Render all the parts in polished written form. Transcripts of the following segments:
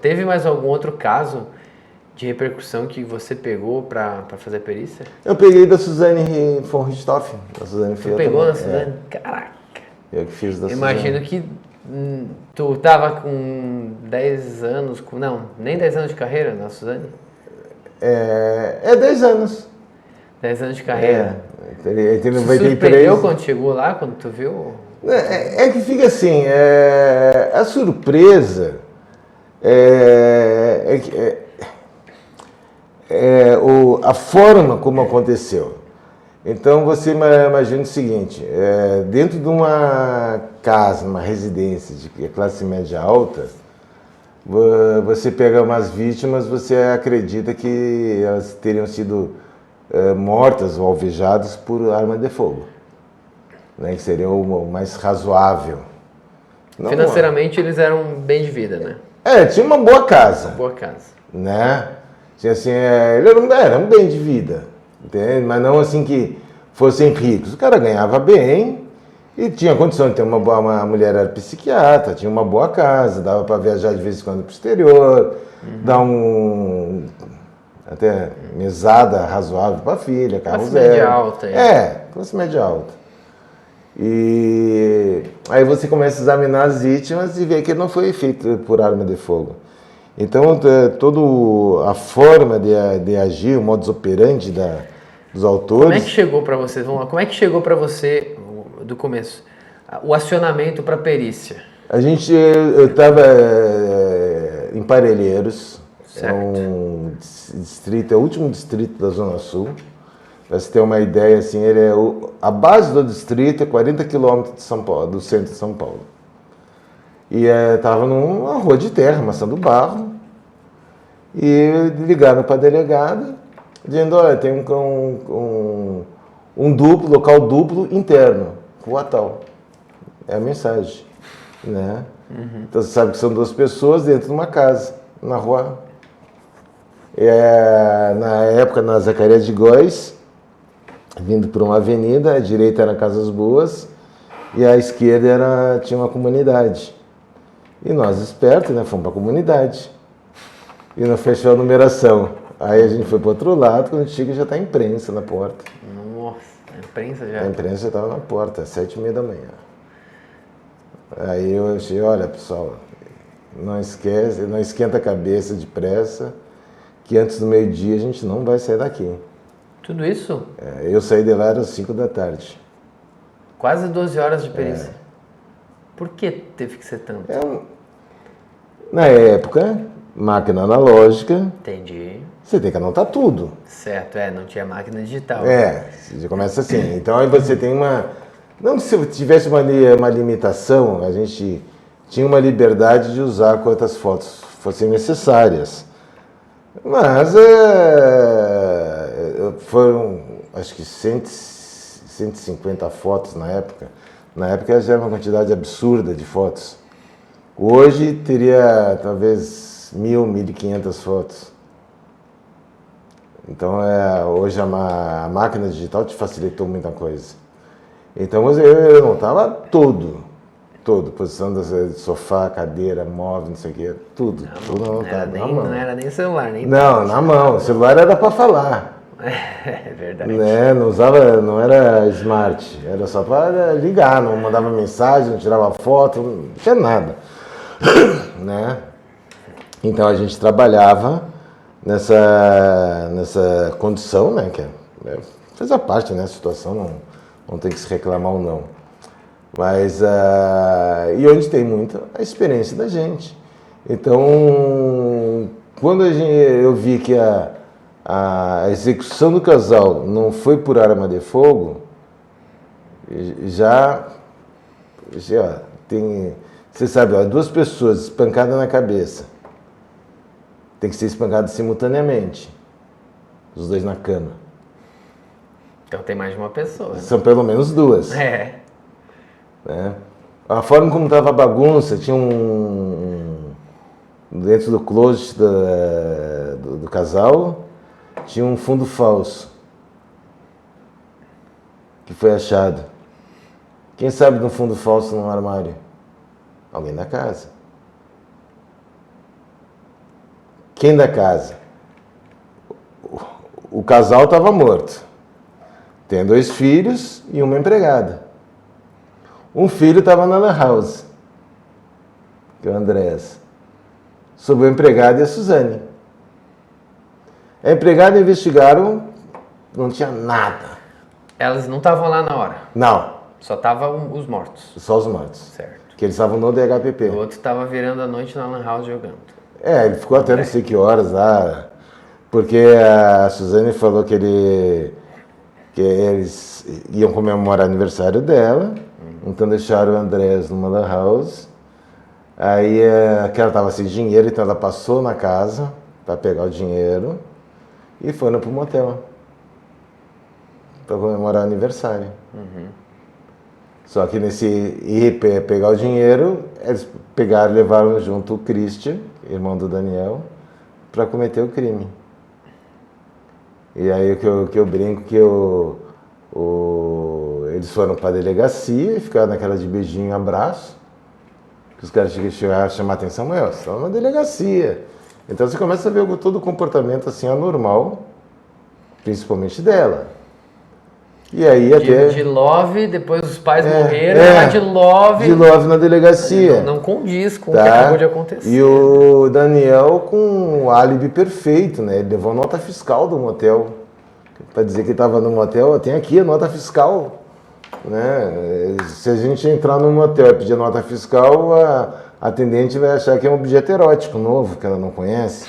Teve mais algum outro caso de repercussão que você pegou para fazer a perícia? Eu peguei da Suzane von Richthofen. Da Suzane Tu Filho pegou também. na Suzane? Caraca! Eu que fiz da Eu Suzane. imagino que tu tava com 10 anos, não, nem 10 anos de carreira na Suzane? É 10 anos. 10 anos de carreira. Ele tem Te 93. surpreendeu quando chegou lá, quando tu viu? É que fica assim, a surpresa a forma como aconteceu. Então você imagina o seguinte, dentro de uma casa, uma residência de classe média alta, você pega umas vítimas, você acredita que elas teriam sido mortas ou alvejadas por arma de fogo, né, que seria o mais razoável. Não, Financeiramente eles eram bem de vida, né? tinha uma boa casa. Boa casa. Né? Tinha, assim, ele era um bem de vida, entende? Mas não assim que fossem ricos. O cara ganhava bem e tinha condição de ter uma mulher era psiquiatra, tinha uma boa casa, dava para viajar de vez em quando para o exterior, dar até mesada razoável para a filha, carro Classe zero. média alta. Classe média alta. E aí você começa a examinar as vítimas e ver que não foi feito por arma de fogo. Então, toda a forma de agir, o modus operandi dos autores... Como é que chegou para você? Vamos lá. Como é que chegou para você, do começo, o acionamento para perícia? Eu estava em Parelheiros, Certo. é o último distrito da Zona Sul. Para você ter uma ideia, assim, a base do distrito é 40 quilômetros de São Paulo, do centro de São Paulo. E estava numa rua de terra, Maçã do Barro, e ligaram para a delegada, dizendo, olha, tem um local duplo interno, rua tal. É a mensagem, né? Então você sabe que são duas pessoas dentro de uma casa, na rua. Na época, na Zacarias de Góes, vindo por uma avenida, a direita era Casas Boas e a esquerda tinha uma comunidade. E nós, espertos, né, fomos para a comunidade. E não fechou a numeração. Aí a gente foi para o outro lado, quando a gente chega já está a imprensa na porta. Nossa, a imprensa já... A imprensa já estava na porta, às 7h30 da manhã. Aí eu achei, olha pessoal, não esquenta a cabeça depressa, que antes do meio-dia a gente não vai sair daqui. Tudo isso? Eu saí de lá às 5 da tarde. Quase 12 horas de perícia. Por que teve que ser tanto? Na época, máquina analógica, Entendi. você tem que anotar tudo. Certo, não tinha máquina digital. Você começa assim. Então aí você tem uma... Não que se tivesse uma limitação, a gente tinha uma liberdade de usar quantas fotos fossem necessárias. Mas foram, acho que 150 fotos na época. Na época já era uma quantidade absurda de fotos. Hoje teria talvez 1.500 fotos. Então hoje a máquina digital te facilitou muita coisa. Então eu anotava tudo. Posição do sofá, cadeira, móvel, não sei o que, tudo anotado na mão. Não era nem celular, nem... Não, na mão. O celular era para falar. É verdade. Né? Não era smart, era só para ligar, não mandava mensagem, não tirava foto, não tinha nada. Né? Então a gente trabalhava nessa condição, né? Que faz a parte, né? A situação não tem que se reclamar ou não. Mas, e onde tem muito a experiência da gente. Então, quando eu vi que a execução do casal não foi por arma de fogo, tem... Você sabe, duas pessoas espancadas na cabeça. Tem que ser espancadas simultaneamente. Os dois na cama. Então tem mais de uma pessoa. Né? São pelo menos duas. Né? A forma como estava a bagunça, tinha dentro do closet do casal, tinha um fundo falso que foi achado. Quem sabe de um fundo falso num armário? Alguém da casa. Quem da casa? O casal estava morto. Tem 2 filhos e uma empregada. Um filho estava na lan house, que é o Andrés. Sobrou a empregada e a Suzane. A empregada investigaram, não tinha nada. Elas não estavam lá na hora? Não. Só estavam os mortos? Só os mortos. Certo. Que eles estavam no DHPP. O outro estava virando a noite na lan house jogando. Ele ficou até não sei que horas lá, porque a Suzane falou que eles iam comemorar o aniversário dela, então deixaram o Andrés numa lan house. Aí que ela estava sem dinheiro, então ela passou na casa para pegar o dinheiro e foram pro motel para comemorar o aniversário. Só que nesse ir pegar o dinheiro, eles pegaram e levaram junto o Christian, irmão do Daniel, para cometer o crime. E aí que eu brinco que eles foram para a delegacia e ficaram naquela de beijinho e abraço. Que os caras chegaram a chamar a atenção, mas você está na delegacia. Então você começa a ver todo o comportamento assim anormal, principalmente dela. E aí até... De love, depois os pais morreram, ela de love... De love na delegacia. Não condiz com o que acabou de acontecer. E o Daniel com o álibi perfeito, né? Ele levou a nota fiscal do motel. Para dizer que ele estava no motel, tem aqui a nota fiscal. Né? Se a gente entrar no motel e pedir nota fiscal, a atendente vai achar que é um objeto erótico novo, que ela não conhece.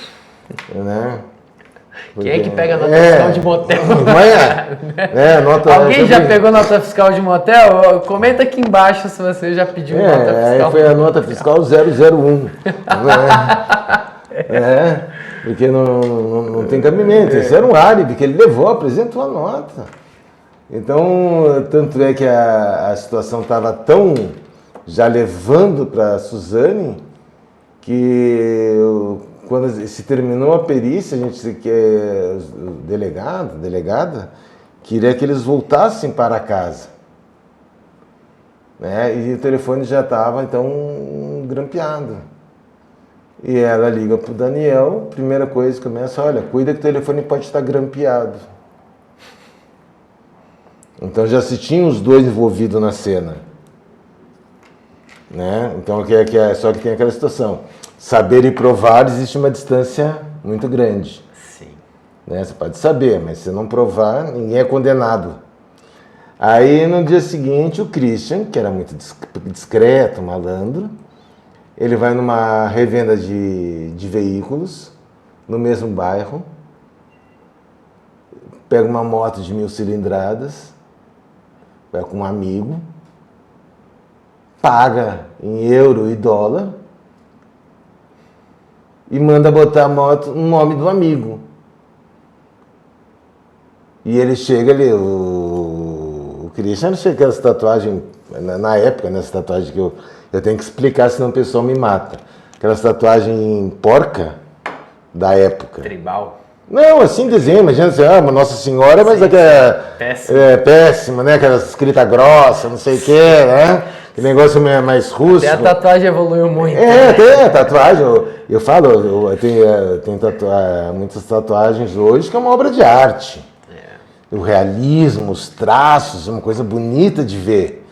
Né? Quem é que pega nota fiscal de motel? Alguém já pegou nota fiscal de motel? Comenta aqui embaixo se você já pediu nota fiscal. Foi a nota fiscal 001. Porque não tem cabimento. Isso era um álibi que ele levou, apresentou a nota. Então, tanto é que a situação estava tão já levando para a Suzane que quando se terminou a perícia, o delegada, queria que eles voltassem para casa. Né? E o telefone já estava, então, grampeado. E ela liga para o Daniel, primeira coisa que começa, olha, cuida que o telefone pode estar grampeado. Então já se tinha os dois envolvidos na cena. Né? Então, só que tem aquela situação. Saber e provar, existe uma distância muito grande. Sim. Né? Você pode saber, mas se não provar, ninguém é condenado. Aí, no dia seguinte, o Christian, que era muito discreto, malandro, ele vai numa revenda de veículos, no mesmo bairro, pega uma moto de 1000 cilindradas, vai com um amigo, paga em euro e dólar, e manda botar a moto no nome do amigo. E ele chega ali, o Christian chega com essa tatuagem, na época, nessa tatuagem que eu tenho que explicar, senão o pessoal me mata. Aquela tatuagem porca da época. Tribal. Não, assim desenho, imagina assim, uma Nossa Senhora, mas péssima, né? Aquela escrita grossa, não sei o que, né? Que negócio mais rústico. Até a tatuagem evoluiu muito. Tem a tatuagem. Eu falo, eu tenho muitas tatuagens hoje que é uma obra de arte. O realismo, os traços, uma coisa bonita de ver.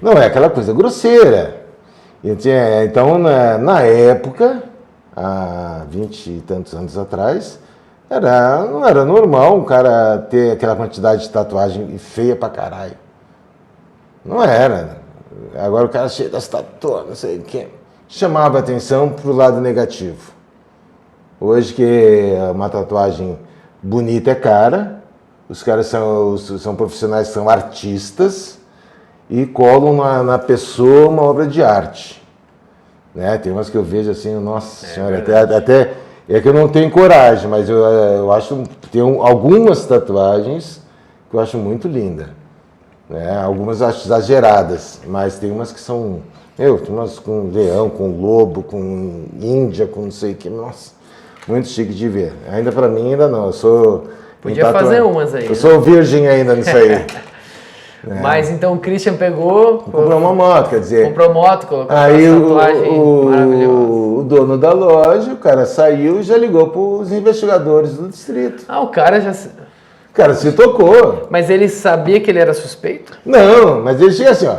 Não é aquela coisa grosseira. Então, na época, há 20 e tantos anos atrás, não era normal um cara ter aquela quantidade de tatuagem feia pra caralho. Não era. Agora o cara cheio das tatuagens, não sei o quê. Chamava atenção pro lado negativo. Hoje que uma tatuagem bonita é cara, os caras são profissionais, são artistas e colam na pessoa uma obra de arte. Né? Tem umas que eu vejo assim, nossa senhora, até é que eu não tenho coragem, mas eu acho que tem algumas tatuagens que eu acho muito linda. Né? Algumas eu acho exageradas, mas tem umas que são... tem umas com leão, com lobo, com índia, com não sei o que. Nossa, muito chique de ver. Ainda pra mim, ainda não. Eu sou... Podia fazer umas aí. Eu sou virgem ainda nisso aí. Mas então o Christian pegou... Comprou uma moto, quer dizer... Comprou moto, colocou aí uma tatuagem maravilhosa. O dono da loja, o cara saiu e já ligou para os investigadores do distrito. Ah, o cara já... O cara se tocou. Mas ele sabia que ele era suspeito? Não, mas ele chega assim, ó.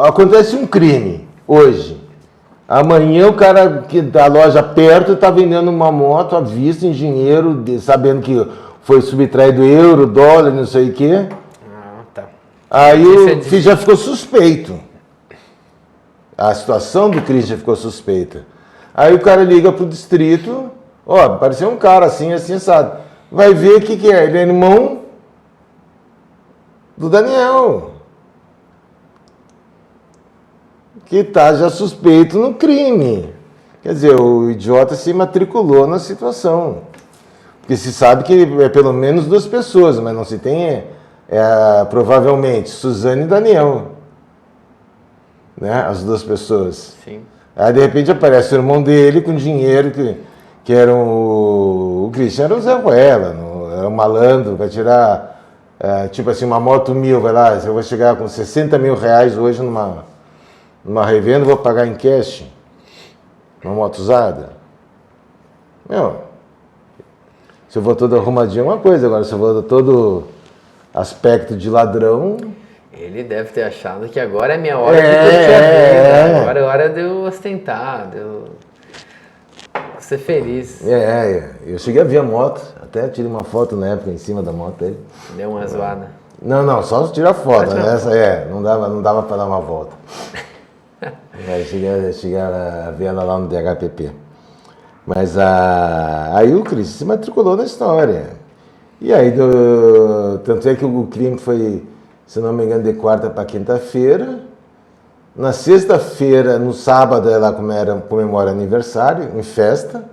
Acontece um crime hoje. Amanhã o cara que da loja perto está vendendo uma moto à vista em dinheiro, sabendo que foi subtraído euro, dólar, não sei o quê. Ah, tá. Aí o já ficou suspeito. A situação do Christian ficou suspeita. Aí o cara liga pro distrito, ó, apareceu um cara assim, assim, assado. Vai ver o que é. Ele é irmão do Daniel. Que tá já suspeito no crime. Quer dizer, o idiota se matriculou na situação. Porque se sabe que é pelo menos 2 pessoas, mas não se tem, provavelmente, Suzane e Daniel. Né? As 2 pessoas. Sim. Aí de repente aparece o irmão dele com dinheiro que era o Christian era o Zé Ruela, era um malandro, vai tirar tipo assim, uma moto 1000, vai lá, eu vou chegar com 60 mil reais hoje numa revenda, vou pagar em cash, uma moto usada. Meu, se eu vou todo arrumadinho é uma coisa, agora se eu vou todo aspecto de ladrão... Ele deve ter achado que agora é minha hora de curtir a vida, agora é hora de eu ostentar, de eu ser feliz. Eu cheguei a ver a moto, até tirei uma foto na época em cima da moto dele. Deu uma zoada. Não, só tirar foto, né? Essa não dava para dar uma volta. cheguei a ver ela lá no DHPP. Mas aí o Cris se matriculou na história. E aí, tanto é que o crime foi, se não me engano, de quarta para quinta-feira. Na sexta-feira, no sábado, ela comemora aniversário, em festa.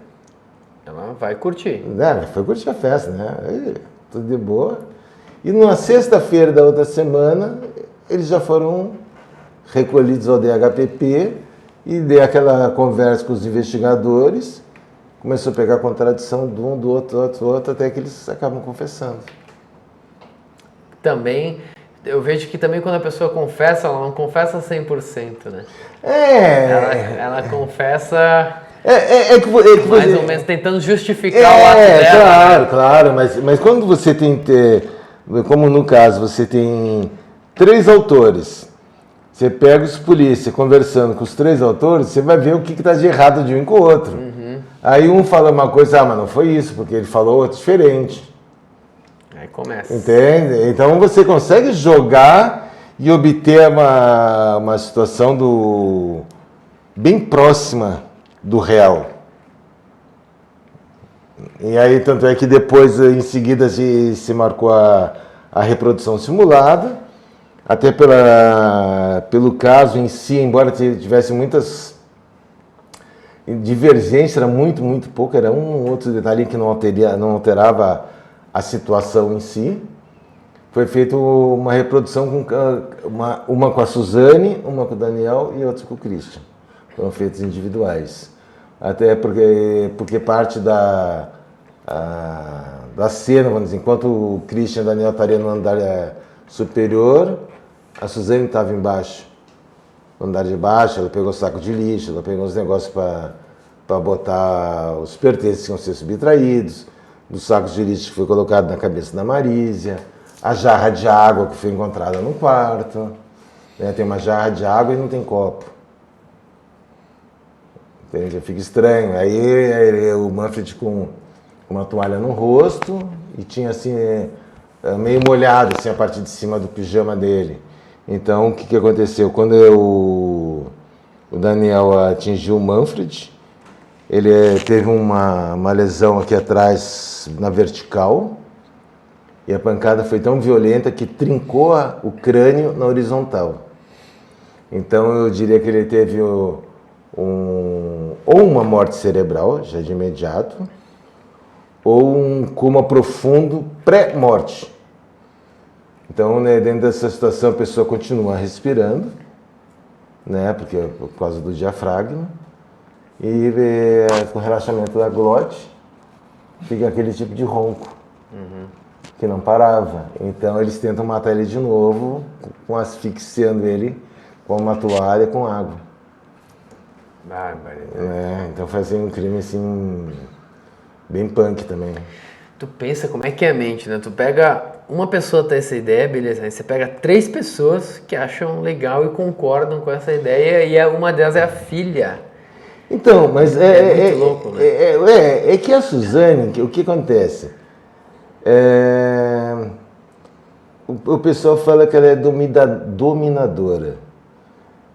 Ela vai curtir. Foi curtir a festa, né? Aí, tudo de boa. E na sexta-feira da outra semana, eles já foram recolhidos ao DHPP e deu aquela conversa com os investigadores. Começou a pegar contradição de um, do outro, até que eles acabam confessando. Também, eu vejo que também quando a pessoa confessa, ela não confessa 100%, né? Ela confessa que mais ou menos tentando justificar o ato dela. Claro, mas quando você tem, como no caso, você tem 3 autores, você pega os polícia conversando com os 3 autores, você vai ver o que está de errado de um com o outro. Uhum. Aí um fala uma coisa, mas não foi isso, porque ele falou outro diferente. Aí começa. Entende? Então você consegue jogar e obter uma situação bem próxima do real. E aí, tanto é que depois, em seguida, se marcou a reprodução simulada, até pelo caso em si, embora tivesse muitas divergências, era muito, muito pouco, era um outro detalhe que não alterava a situação em si. Foi feita uma reprodução uma com a Suzane, uma com o Daniel e outra com o Christian. Foram feitas individuais. Até porque parte da cena, vamos dizer, enquanto o Christian e o Daniel estariam no andar superior, a Suzane estava embaixo. No andar de baixo, ela pegou o saco de lixo, ela pegou os negócios para botar os pertences que iam ser subtraídos, dos sacos de lixo que foi colocado na cabeça da Marísia, a jarra de água que foi encontrada no quarto, né? Tem uma jarra de água e não tem copo. Entende? Fica estranho. Aí o Manfred com uma toalha no rosto e tinha assim, meio molhado assim, a parte de cima do pijama dele. Então, o que aconteceu? Quando o Daniel atingiu o Manfred, ele teve uma lesão aqui atrás na vertical e a pancada foi tão violenta que trincou o crânio na horizontal. Então, eu diria que ele teve ou uma morte cerebral, já de imediato, ou um coma profundo pré-morte. Então, né, dentro dessa situação, a pessoa continua respirando, né, porque por causa do diafragma, e com relaxamento da glote, fica aquele tipo de ronco, que não parava. Então, eles tentam matar ele de novo, asfixiando ele com uma toalha com água. Barbaridade. Então foi assim, um crime assim, bem punk também. Tu pensa como é que é a mente, né? Tu pega uma pessoa tem essa ideia, beleza, aí você pega 3 pessoas que acham legal e concordam com essa ideia e uma delas é a filha. Então, mas É muito louco, né? É que a Suzane, o que acontece? O pessoal fala que ela é dominadora.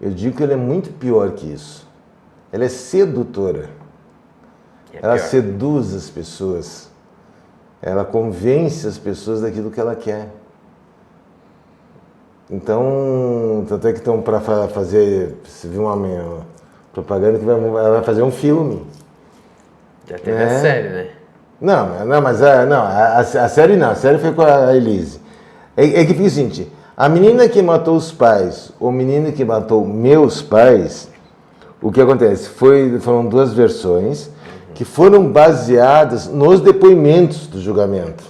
Eu digo que ela é muito pior que isso. Ela é sedutora. Ela seduz as pessoas. Ela convence as pessoas daquilo que ela quer. Então, tanto é que estão para fazer, se viu uma propaganda que ela vai fazer um filme. Já teve a série, né? A série não, a série foi com a Elise. É que fica o seguinte, a menina que matou os pais, ou o menino que matou meus pais, o que acontece? Foram 2 versões que foram baseadas nos depoimentos do julgamento.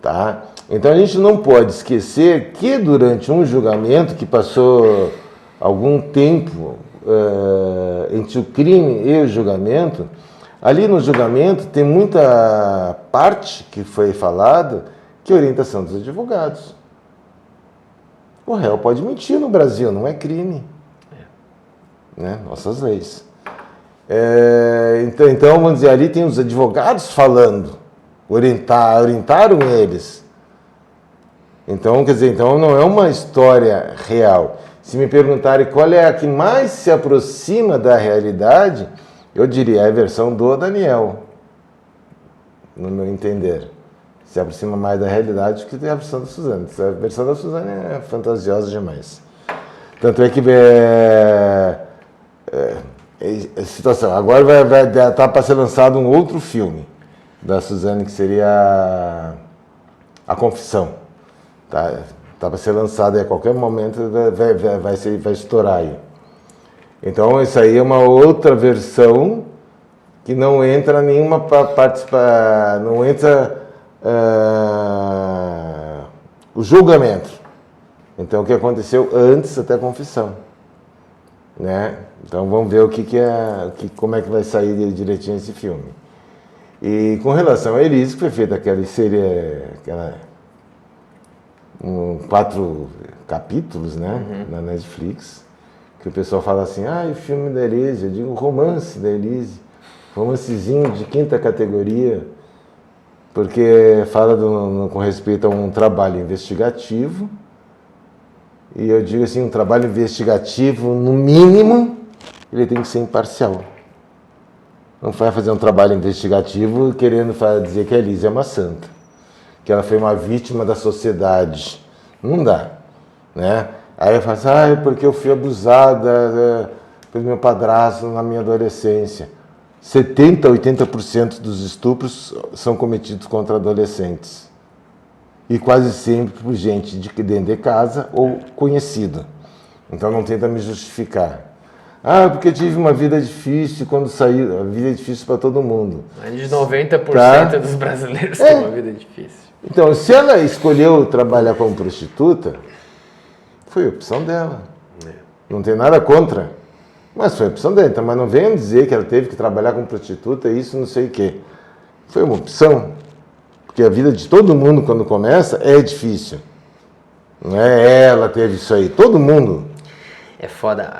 Tá? Então a gente não pode esquecer que durante um julgamento que passou algum tempo entre o crime e o julgamento, ali no julgamento tem muita parte que foi falada que é orientação dos advogados. O réu pode mentir no Brasil, não é crime. Né? Nossas leis. Então, vamos dizer, ali tem os advogados falando, orientaram eles. Então, quer dizer, então não é uma história real. Se me perguntarem qual é a que mais se aproxima da realidade, eu diria a versão do Daniel, no meu entender. Se aproxima mais da realidade que a versão da Suzane. A versão da Suzane é fantasiosa demais. Tanto é que situação. Agora vai estar para ser lançado um outro filme da Suzane, que seria A Confissão. Tá para ser lançado e a qualquer momento vai estourar aí. Então, isso aí é uma outra versão que não entra nenhuma participar, não entra o julgamento. Então, o que aconteceu antes até a confissão. Né? Então vamos ver como é que vai sair direitinho esse filme. E com relação a Elise, que foi feita aquela série, 4 capítulos, né, na Netflix, que o pessoal fala assim, o filme da Elise, eu digo romance da Elise, romancezinho de 5ª categoria, porque fala com respeito a um trabalho investigativo. E eu digo assim, um trabalho investigativo, no mínimo, ele tem que ser imparcial. Não vai fazer um trabalho investigativo querendo dizer que a Elise é uma santa, que ela foi uma vítima da sociedade. Não dá, né? Aí eu falo assim, porque eu fui abusada pelo meu padrasto na minha adolescência. 70%, 80% dos estupros são cometidos contra adolescentes. E quase sempre por gente de dentro de casa ou conhecida. Então não tenta me justificar. Porque eu tive uma vida difícil quando saí. A vida é difícil para todo mundo. Mais de 90% dos brasileiros têm uma vida difícil. Então, se ela escolheu trabalhar como prostituta, foi a opção dela. Não tem nada contra. Mas foi a opção dela. Então, mas não venham dizer que ela teve que trabalhar como prostituta e isso não sei o quê. Foi uma opção. Porque a vida de todo mundo, quando começa, é difícil. Não é ela teve isso aí, todo mundo. É foda.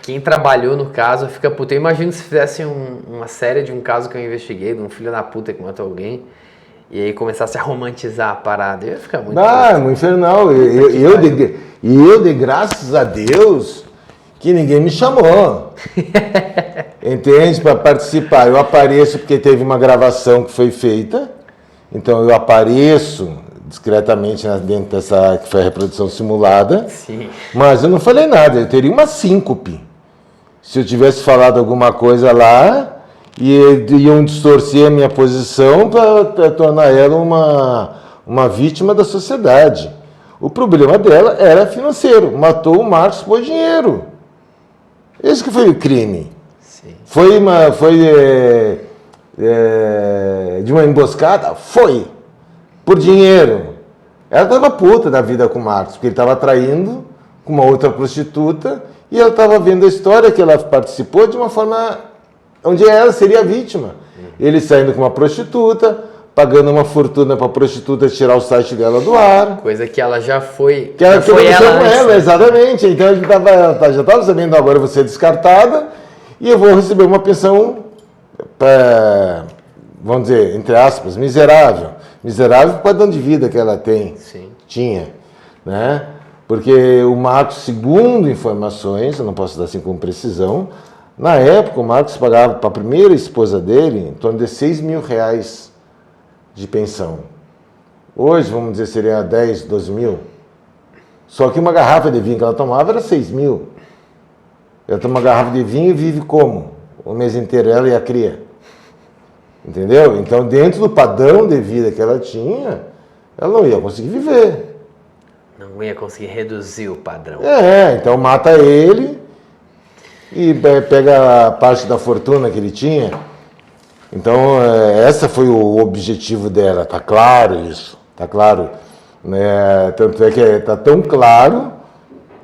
Quem trabalhou no caso fica puto. Eu imagino se fizesse uma série de um caso que eu investiguei, de um filho da puta que matou alguém, e aí começasse a romantizar a parada. Eu ia ficar muito muito infernal. E eu de graças a Deus que ninguém me chamou. Entende? Para participar. Eu apareço porque teve uma gravação que foi feita. Então eu apareço discretamente dentro dessa que foi a reprodução simulada. Sim. Mas eu não falei nada, eu teria uma síncope. Se eu tivesse falado alguma coisa lá e iam distorcer a minha posição para tornar ela uma vítima da sociedade. O problema dela era financeiro. Matou o Marcos por dinheiro. Esse que foi o crime. Sim. Foi de uma emboscada? Foi. Por dinheiro. Ela estava puta da vida com o Marcos, porque ele estava traindo com uma outra prostituta E ela estava vendo a história que ela participou de uma forma onde ela seria a vítima. Ele saindo com uma prostituta, pagando uma fortuna para a prostituta tirar o site dela do ar. Coisa que ela já foi. Que ela foi ela com antes, ela, né? exatamente. Então ele já estava sabendo, agora eu vou ser descartada e eu vou receber uma pensão, vamos dizer, entre aspas, miserável. Miserável por padrão de vida que ela tinha, né? Porque o Marcos, segundo informações, eu não posso dar assim com precisão, na época o Marcos pagava para a primeira esposa dele em torno de R$6.000 de pensão. Hoje, vamos dizer, seria 10, 12 mil. Só que uma garrafa de vinho que ela tomava era 6 mil. Ela toma uma garrafa de vinho e vive como? O mês inteiro, ela e a cria. Entendeu? Então, dentro do padrão de vida que ela tinha, ela não ia conseguir viver. Não ia conseguir reduzir o padrão. Então mata ele e pega a parte da fortuna que ele tinha. Então, esse foi o objetivo dela, tá claro isso, tá claro. Né? Tanto é que tá tão claro,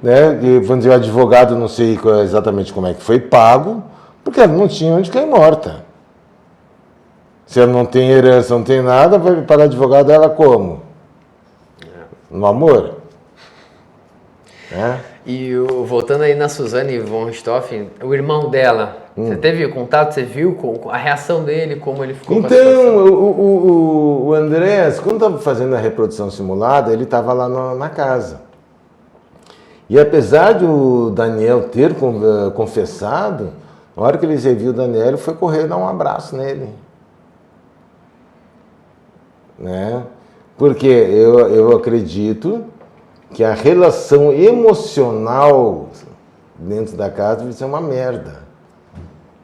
né, que, vamos dizer, o advogado, não sei exatamente como é que foi pago, porque ela não tinha onde cair morta. Se ela não tem herança, não tem nada, vai pagar advogado ela como? No amor. E voltando aí na Suzane von Richthofen, o irmão dela, você teve contato, você viu a reação dele, como ele ficou com a situação? Então, o Andrés, quando estava fazendo a reprodução simulada, ele estava lá na casa. E apesar de o Daniel ter confessado, na hora que ele viu o Daniel, ele foi correr dar um abraço nele. Né? Porque eu acredito que a relação emocional dentro da casa vai ser uma merda.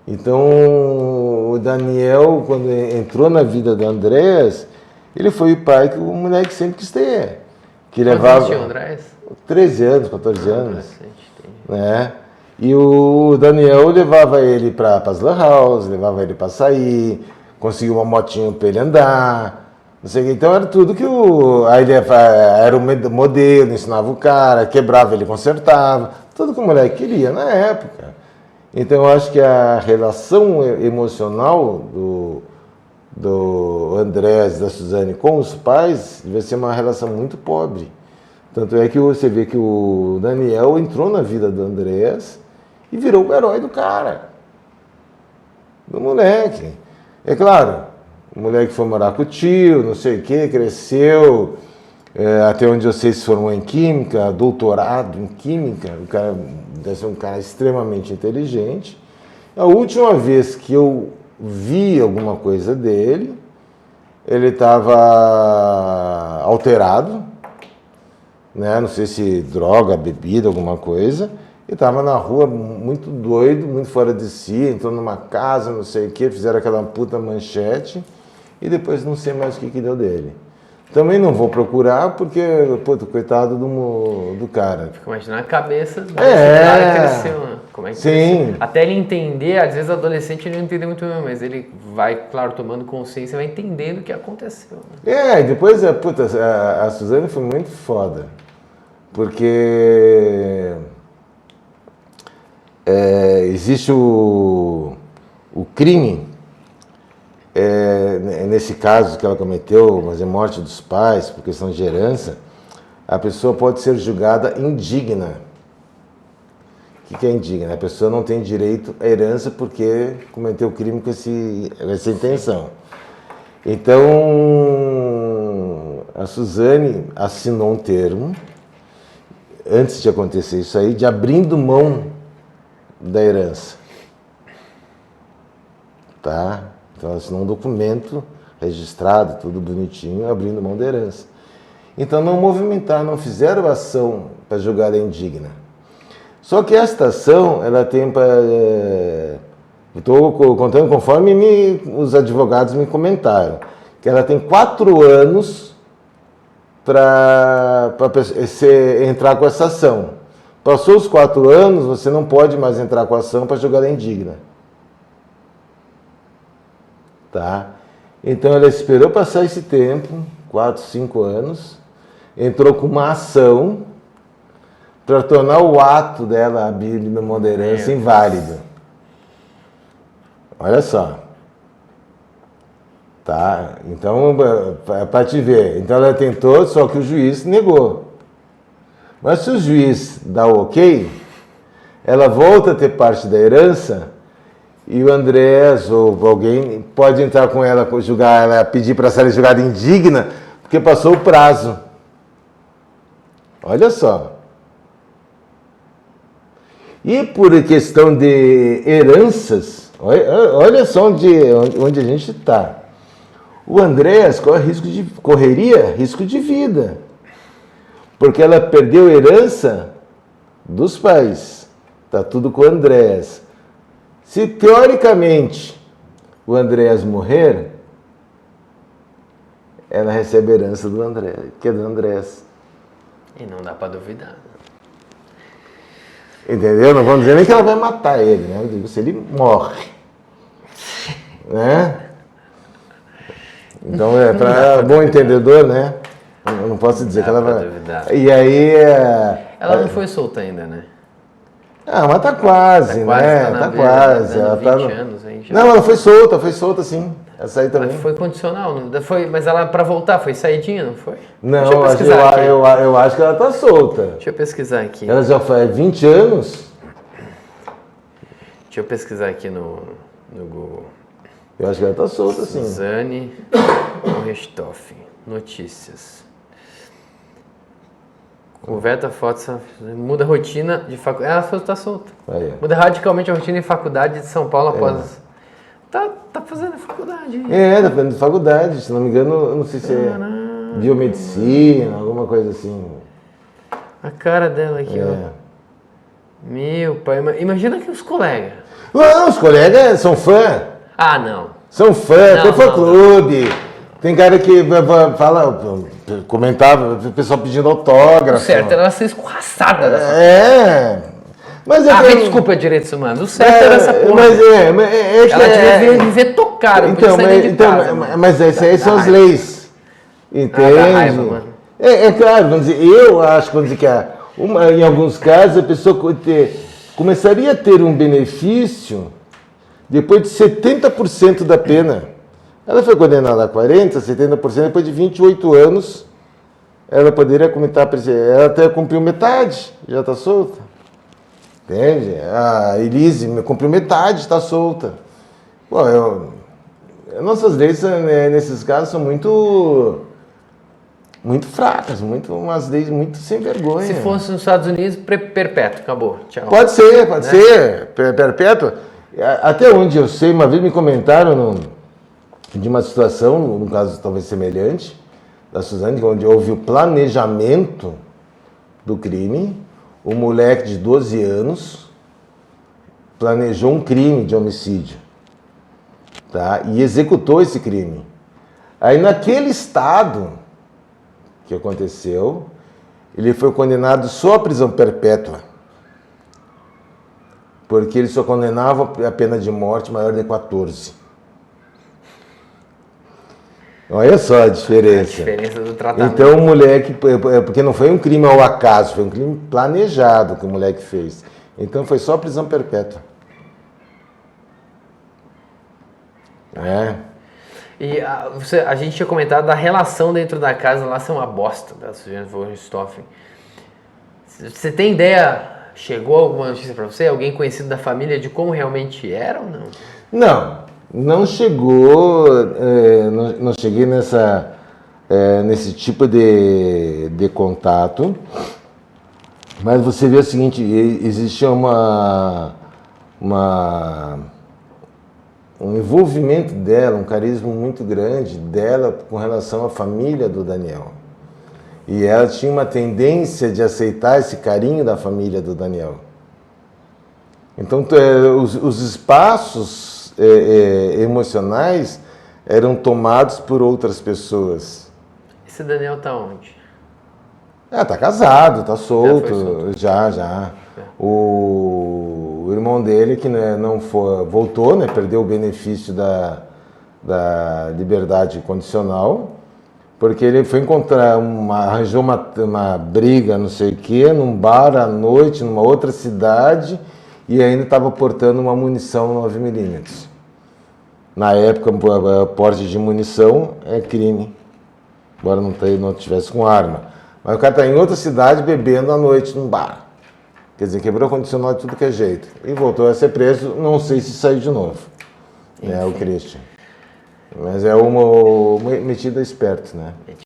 Então, o Daniel, quando entrou na vida do Andrés, ele foi o pai que o moleque sempre quis ter. Que levava tinha o Andrés? 13 anos, 14 anos. Né? E o Daniel levava ele para as lan house, levava ele para sair, conseguiu uma motinha para ele andar. Não sei, então era tudo que aí ele era o modelo, ensinava o cara, quebrava, ele consertava, tudo que o moleque queria na época. Então eu acho que a relação emocional do Andrés e da Suzane com os pais vai ser uma relação muito pobre. Tanto é que você vê que o Daniel entrou na vida do Andrés e virou o herói do cara, do moleque. É claro, o moleque foi morar com o tio, não sei o que, cresceu, até onde eu sei se formou em química, doutorado em química, o cara deve ser um cara extremamente inteligente. A última vez que eu vi alguma coisa dele, ele estava alterado, né? Não sei se droga, bebida, alguma coisa, e estava na rua muito doido, muito fora de si, entrou numa casa, não sei o que, fizeram aquela puta manchete, e depois não sei mais o que deu dele. Também não vou procurar, porque, puto, coitado do cara. Fico imaginando a cabeça desse cara que cresceu, né? Como é que sim. Cresceu? Até ele entender, às vezes adolescente ele não entende muito bem, mas ele vai, claro, tomando consciência, vai entendendo o que aconteceu. Né? E depois, puta, a Suzane foi muito foda, porque existe o crime, nesse caso que ela cometeu, mas é morte dos pais, por questão de herança, a pessoa pode ser julgada indigna. O que é indigna? A pessoa não tem direito à herança porque cometeu o crime com essa intenção. Então, a Suzane assinou um termo, antes de acontecer isso aí, de abrindo mão da herança. Tá? Então, ela assinou um documento registrado, tudo bonitinho, abrindo mão da herança. Então, não movimentaram, não fizeram ação para julgar ela indigna. Só que esta ação, ela tem para... Estou contando conforme os advogados me comentaram, que ela tem 4 anos para entrar com essa ação. Passou os 4 anos, você não pode mais entrar com a ação para julgar ela indigna. Tá? Então ela esperou passar esse tempo, 4, 5 anos, entrou com uma ação para tornar o ato dela, a Bíblia, uma herança, inválido. Olha só. Tá? Então, para te ver. Então ela tentou, só que o juiz negou. Mas se o juiz dá o ok, ela volta a ter parte da herança e o Andrés ou alguém pode entrar com ela, julgar ela, pedir para ser julgada indigna, porque passou o prazo. Olha só. E por questão de heranças, olha só onde a gente está. O Andrés correria risco de vida, porque ela perdeu a herança dos pais. Está tudo com o Andrés. Se teoricamente o Andrés morrer, ela recebe a herança do Andrés, que é do Andrés. E não dá para duvidar. Entendeu? Não vamos dizer nem que ela vai matar ele, né? Eu digo, se ele morre. Né? Então, para bom entendedor, né? Eu não posso dizer que ela vai... Duvidar. E aí... Ela não foi solta ainda, né? Ah, mas tá quase, né? Tá quase. Ela tá 20 anos, hein? Já. Não, ela foi solta sim. Essa aí também. Mas foi condicional, não foi, mas ela para voltar foi saidinha, não foi? Não, Deixa eu pesquisar aqui. eu acho que ela tá solta. Deixa eu pesquisar aqui. Ela já faz 20 anos. Deixa eu pesquisar aqui no Google. Eu acho que ela tá solta, sim. Suzane Richthofen, notícias. Converta fotos, muda a rotina de faculdade. Ela está solta. Aí. Muda radicalmente a rotina em faculdade de São Paulo após. Tá fazendo faculdade. Hein? Tá fazendo faculdade, se não me engano, eu não sei se é biomedicina, alguma coisa assim. A cara dela aqui, ó. Meu pai, imagina que os colegas. Não, os colegas são fã. Ah, não. São fã, tem fã-clube. Tem cara que fala, comentava, o pessoal pedindo autógrafo. O certo era ela ser escorraçada. Mas desculpa, direitos humanos. O certo era essa porra. Ela devia viver tocada. Mas essas são as leis. Entende? Raiva, mano. Claro, vamos dizer, eu acho vamos dizer, que em alguns casos a pessoa começaria a ter um benefício depois de 70% da pena. Ela foi condenada a 40%, 70%, depois de 28 anos, ela poderia cometer, ela até cumpriu metade, já está solta. Entende? A Elise cumpriu metade, está solta. Bom, nossas leis, nesses casos, são muito fracas, umas leis muito sem vergonha. Se fosse nos Estados Unidos, perpétuo, acabou. Tchau. Pode ser, perpétuo. Até onde eu sei, uma vez me comentaram de uma situação, num caso talvez semelhante, da Suzane, onde houve o planejamento do crime. O moleque de 12 anos planejou um crime de homicídio, tá? E executou esse crime. Aí naquele estado que aconteceu, ele foi condenado só à prisão perpétua, porque ele só condenava a pena de morte maior de 14. Olha só a diferença. A diferença do tratamento. Então o moleque, porque não foi um crime ao acaso, foi um crime planejado que o moleque fez. Então foi só prisão perpétua. E a gente tinha comentado da relação dentro da casa lá ser uma bosta da Suzane von Richthofen. Você tem ideia, chegou alguma notícia para você? Alguém conhecido da família de como realmente era ou não? Não chegou, não cheguei nesse tipo de contato, mas você vê o seguinte, existia um envolvimento dela, um carisma muito grande dela com relação à família do Daniel. E ela tinha uma tendência de aceitar esse carinho da família do Daniel. Então, os espaços emocionais eram tomados por outras pessoas. Esse Daniel tá onde? Tá casado, tá solto, já. O irmão dele que não foi, voltou, né, perdeu o benefício da liberdade condicional, Porque ele foi arranjou uma briga, não sei o quê, num bar à noite, numa outra cidade, e ainda estava portando uma munição 9mm. Na época, porte de munição é crime, embora não tivesse com arma. Mas o cara está em outra cidade bebendo à noite num bar. Quer dizer, quebrou o condicional de tudo que é jeito. E voltou a ser preso, não sei se saiu de novo. O Christian. Mas é uma metida esperto, né?